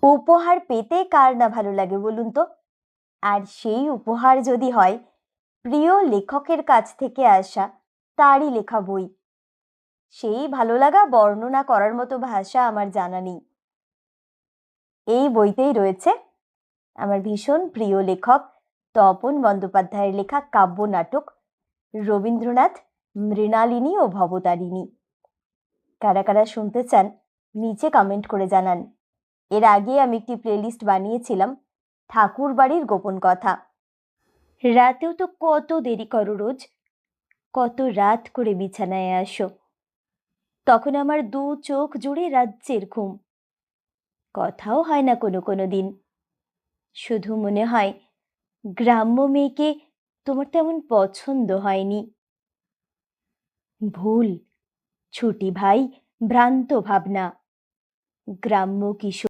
উপহার পেতে কার না ভালো লাগে বলুন তো? আর সেই উপহার যদি হয় প্রিয় লেখকের কাছ থেকে আসা তারই লেখা বই, সেই ভালো লাগা বর্ণনা করার মতো ভাষা আমার জানা নেই। এই বইতেই রয়েছে আমার ভীষণ প্রিয় লেখক তপন বন্দ্যোপাধ্যায়ের লেখা কাব্য নাটক রবীন্দ্রনাথ, মৃণালিনী ও ভবতারিণী। কারা কারা শুনতে চান নিচে কমেন্ট করে জানান। এর আগে আমি একটি প্লেলিস্ট বানিয়েছিলাম ঠাকুর বাড়ির গোপন কথা। রাতেও তো কত দেরি করো রোজ, কত রাত করে বিছানায় আসো, তখন আমার দু চোখ জুড়ে রাজ্যের ঘুম। কথাও হয় না কোনো কোনো দিন, শুধু মনে হয় গ্রাম্য মেয়েকে তোমার তেমন পছন্দ হয়নি। ভুল, ছুটি ভাই, ভ্রান্ত ভাবনা। গ্রাম্য কিশোর